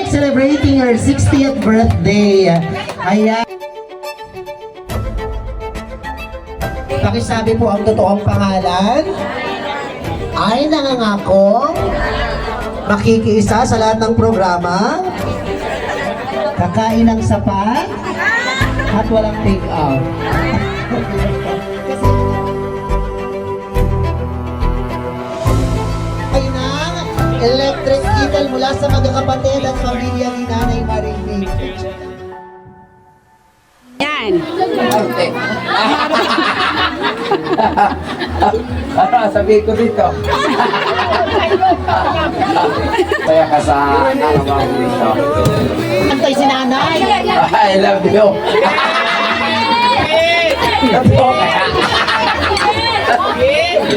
celebrating her 60th birthday. Ayan. Pakisabi po ang totoong pangalan. Ay nangangako makikiisa sa lahat ng programa, kakain ng sapat, at walang take-out. Ay ng electric kettle mula sa magkakapatid at pamilya ni Nanay Marinig. Yan. Okay. Sabihin ko dito. Kaya ka sa alam dito. Antay si Nanay. I love you.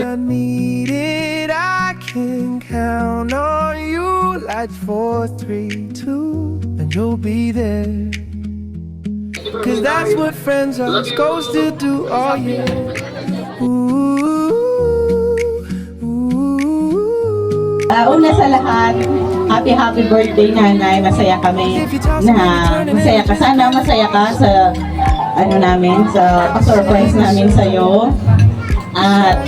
I need it, I can count on you like 4, 3, 2, and you'll be there. Cause that's what friends are supposed to do, oh yeah. Ooh, ooh. Una sa lahat, happy birthday nanay. Masaya kami na masaya ka. Sana masaya ka sa ano namin, sa pa-surprise namin sa'yo. At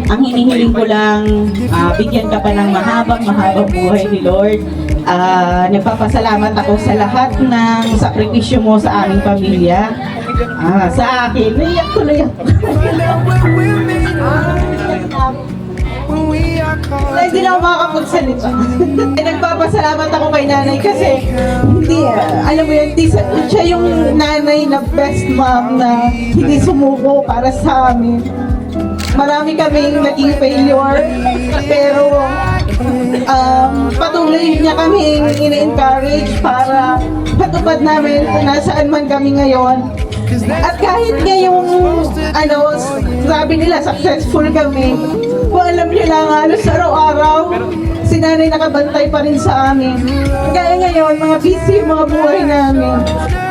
ang hinihiling ko lang, bigyan ka pa ng mahabang buhay ni Lord. Nagpapasalamat ako sa lahat ng sakripisyo mo sa aming pamilya. Sa akin, naiyak tuloy ako. Hindi na ako makakapagsalita. Nagpapasalamat ako kay nanay kasi hindi, alam mo yun, siya yung nanay na best mom na hindi sumuko para sa amin. Marami kaming naging failure, pero patuloy niya kaming ina-encourage para patupad namin kung nasaan man kami ngayon. At kahit ngayong, sabi nila, successful kami, kung alam niyo lang, halos araw-araw, si nanay nakabantay pa rin sa amin. Kaya ngayon, mga busy yung mga buhay namin.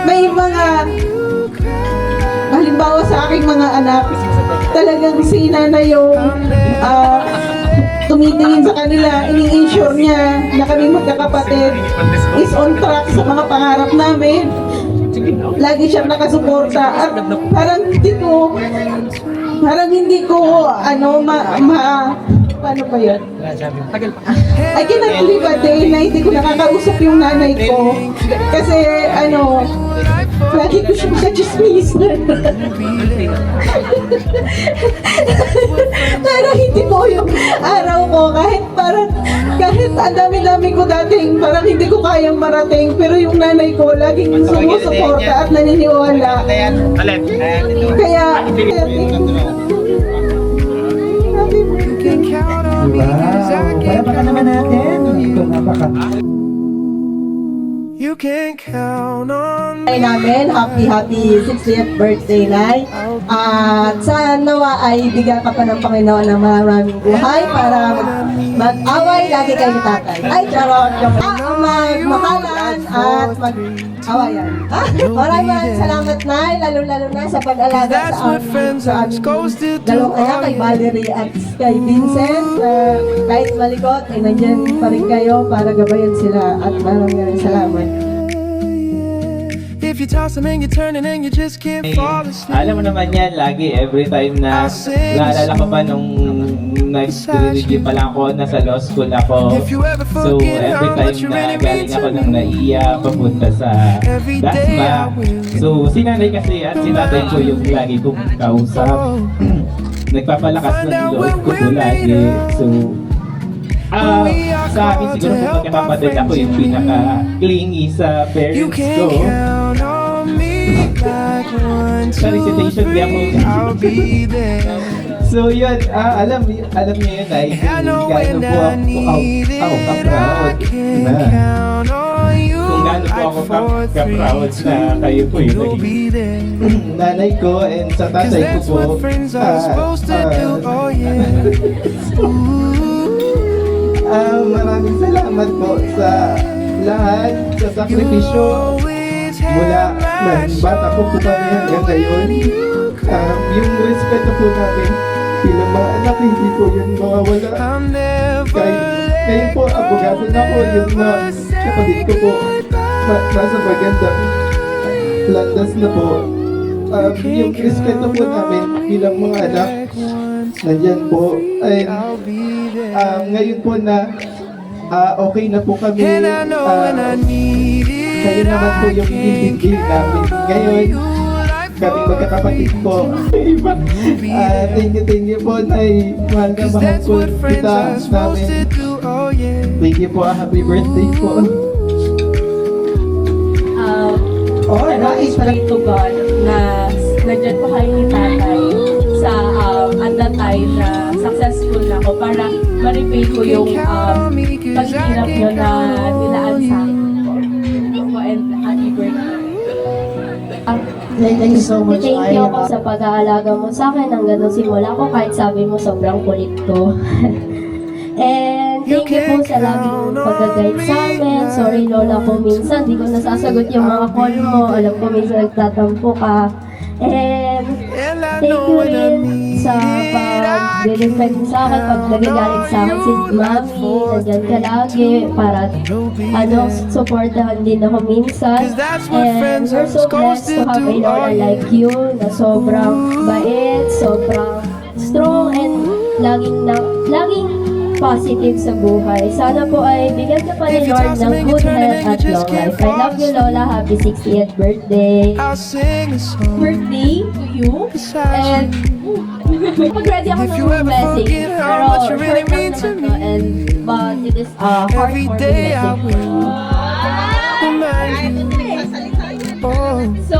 May mga, halimbawa sa aking mga anak, talagang si nanay yung tumitingin sa kanila, ini-ensure niya na kami magkakapatid is on track sa mga pangarap namin. Lagi siyang nakasuporta at parang hindi ko paano ba yun? I cannot live a day na hindi ko nakakausap yung nanay ko kasi lagi ko siyang kachismisan. Pero hindi po yung araw ko kahit ang dami-dami ko dating parang hindi ko kayang marating, pero yung nanay ko laging sumusuporta at naniniwala. Kaya Palapakan naman natin. Ito napaka. You can count on ay namin, happy 60th birthday, Nay. At sana nawa ay bigyan ka pa ng Panginoon ng maraming buhay para mag-away lagi kayo ni tatay. Ay, charot! Magmakalan at mag-awayan. Maraming salamat, Nay, lalo-lalo na sa pag-alaga sa aming dalawang anak, kay Valerie at kay Vincent. Kahit malikot, ay nandyan pa rin kayo para gabayan sila at maraming salamat. if you toss and you turn and you just can't fall asleep. Alam mo naman yan, lagi, every time na naalala ko pa nung nag-review pa lang ako, nasa law school ako. So, every time na galing ako ng NAIA, papunta sa DASMA. So, si nanay kasi at si tatay ko yung lagi kong kausap. Nagpapalakas ng loob ko po lagi. So, sa akin siguro kung magkakapatid ako yung pinaka-clingy sa parents ko. Sa recitation di ako. So yun, alam niyo yun ay gaano po ako ka-proud na kung gaano po ako ka-proud na kayo po yung naging nanay ko and sa tatay ko po. Maraming salamat po sa lahat, sa sakripisyo mula ng bata ko po kami hanggang ngayon. Yung respeto po namin bilang mga anak, hindi po yun mawawala. Kayo po, abogado na po yung mga kapatid ko po. nasa magandang landas na po. Yung respeto po namin bilang mga anak, nandyan po. Ay, ngayon po na okay na po kami. Kayo naman po yung ibigay namin. Ngayon, kami magkakapatid po. Thank you po, Nay. Mahal na mahal po kita namin. Thank you po. Happy birthday po. Nais pray to God na nandyan po kayo ni tatay sa at that time na successful na ako para ma-repay ko yung paghirap nyo na nilaan sa akin po. And happy birthday. Thank you so much, Thank you ako Ira. sa pag-aalaga mo sa akin hanggang nung simula ko kahit sabi mo sobrang kulit ko. And thank you po sa laging pag-guide sa amin. Sorry Lola ko minsan di ko nasasagot yung mga call mo. Alam ko minsan nagtatampo ka. And thank you rin sa pag-defend sa akin, pag nagagalit sa akin si Mami, nandyan ka lagi para supportahan din ako minsan. And we're so blessed to have a Lola like you na sobrang bait, sobrang strong, and laging positive sa buhay. Sana po ay bigyan ka pa ni Lord ng good health at long life. I love you, Lola. Happy 60th birthday. I'll sing a song Birthday to you. beside And you. pag-ready ako If ng you ever message. forget how Pero much you really short lang mean to naman to. And, but it is a Every heartwarming day I message. will remind you. Oh, So,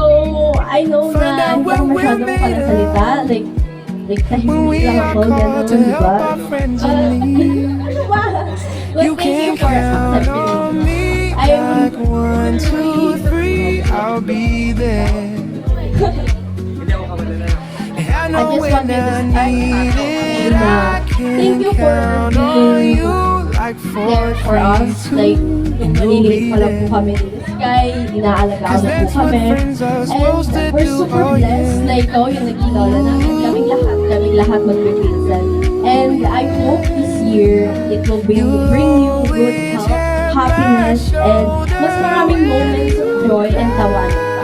I know Find na out hindi ako when we're masyadong made palasalita. Like when tahimik we lang are ako, called gano'n, to di help ba? our friends in need. Ano ba? But You thank you can for count on accepting me. me I'm- like 1, 2, 3. I'll be there. And I know just when wanted to I start need it, na I thank you can for count on being you like 4, there for us. Like, nung maliliit pa lang po kami ni Sky, inaalagaan na po kami. And we're super blessed na ikaw yung naging lola namin. Kaming lahat magpipinsan. And I hope this year, it will bring you good health, happiness, and mas maraming moments of joy and tawanan pa.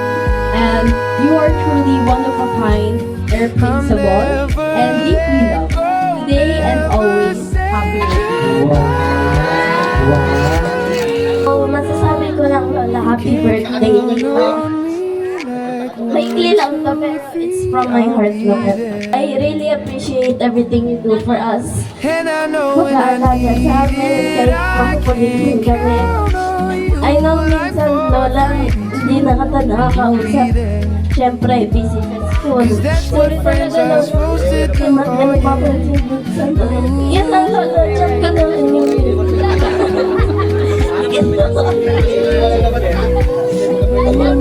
And you are truly one of a kind, irreplaceable, and deeply loved. Today and always, happy birthday. So, masasabi ko lang Lola, happy birthday. Maikli lang to pero it's from my heart, Lola. I really appreciate everything you do for us. And I know when I Mag-aalaga sa amin, need kahit it, I makukulitin can kami. count on you I know like minsan, Lola, hindi na kita nakakausap. Siyempre, busy sa school. Cause that's what friends are supposed to do. Hindi na nagpapansin sa yan lang, Lola. Chat ka na lang yung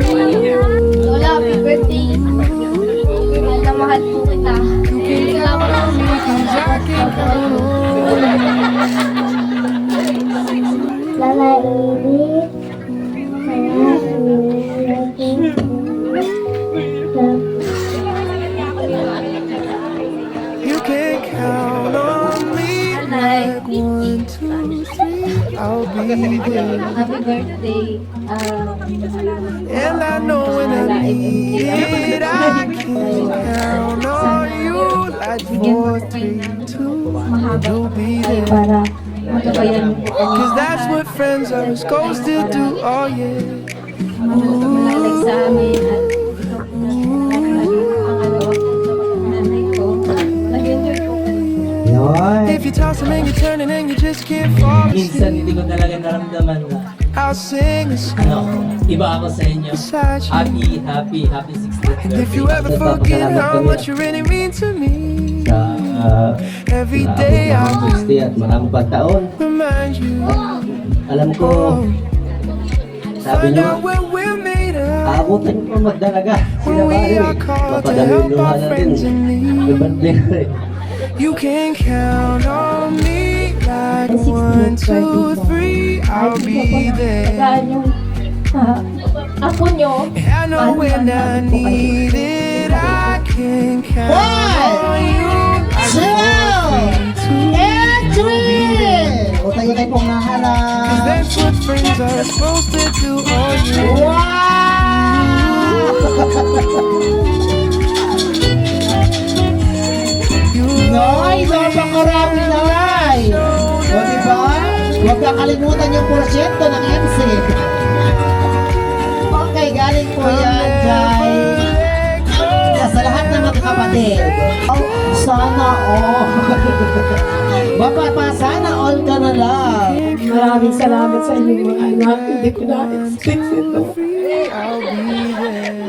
Lola, happy birthday. Mahal na mahal po kita. Salamat po. Lola, Edith. You can count on me like 1, 2, 3. I'll be there. Happy birthday. And I know when I need it, I can count on you like 4, 3, 2. You'll be there. Para magabayan mo po kami. Cause that's what friends are supposed to do. Oh yeah. Malalag sa amin at ikaw po na pangalawa nanay ko. Nag-enjoy po kami. Yun. If you toss and you turn and you just can't fall Minsan asleep, hindi ko talaga naramdaman na I'll sing a song iba ako sa inyo. beside you. Happy 60th And if you birthday. ever forget how much you really mean to me, every day I will at maraming pagtaon. remind you. Alam ko, sabi Find nyo, out where we're made of. aabutin ko magdalaga. Sila When we ba are called to mapadami help luha our natin. friends in need. May birthday na rin. You can count on me like 1, 2, 3. I'll be there. Tagaan yung apo nyo. And I know when I need it, I can count on you. Two, and three! O tayo tayo pong naharap. Cause that's That's what friends are supposed to do. Oh yeah. Nay, napakarami, Nay! O, diba? Huwag kakalimutan yung porsyento ng MC. Okay, galing po yan kay sa lahat ng magkakapatid. Oh, sana all. Baba pa, sana all ka na lang. Maraming salamat sa inyong mga anak. Hindi ko na-expect ito. I'll be there.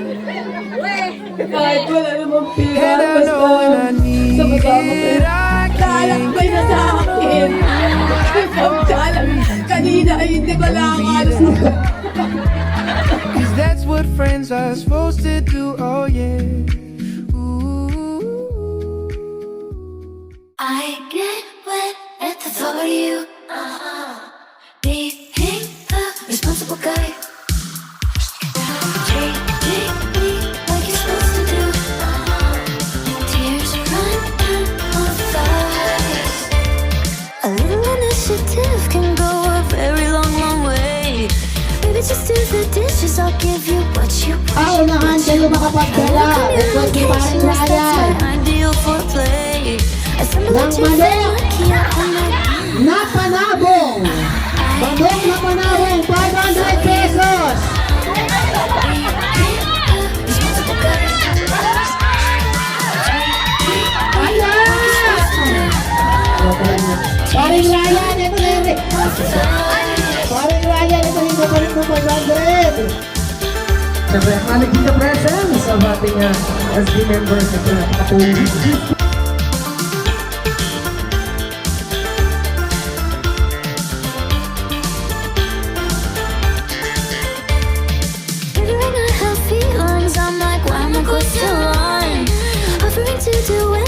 Kahit wala namang pira, And I know when I need it, I can Kaalak na sa akin. Kanina, hindi ko lang Cause that's what friends are supposed to do. Oh yeah. Ooh. I get wet at the thought of you. Being the responsible guy. Treating me like you're supposed to do. Tears run down my thighs. A little initiative can go a very long, long way. Maybe just do the dishes. I'll give you what you want. Unahan kayo makapagdala. Ito si Paring Ryan. Ideal for play. Ng manok na panabong. Manok na panabong, 500 pesos. Paring Ryan, ito na yun. Paring Ryan, ito yung kapalit ng 500. Siyempre, managing the presence of ating SB members at kapatid. Figuring out how feelings, I'm like, why am I still on? Offering to do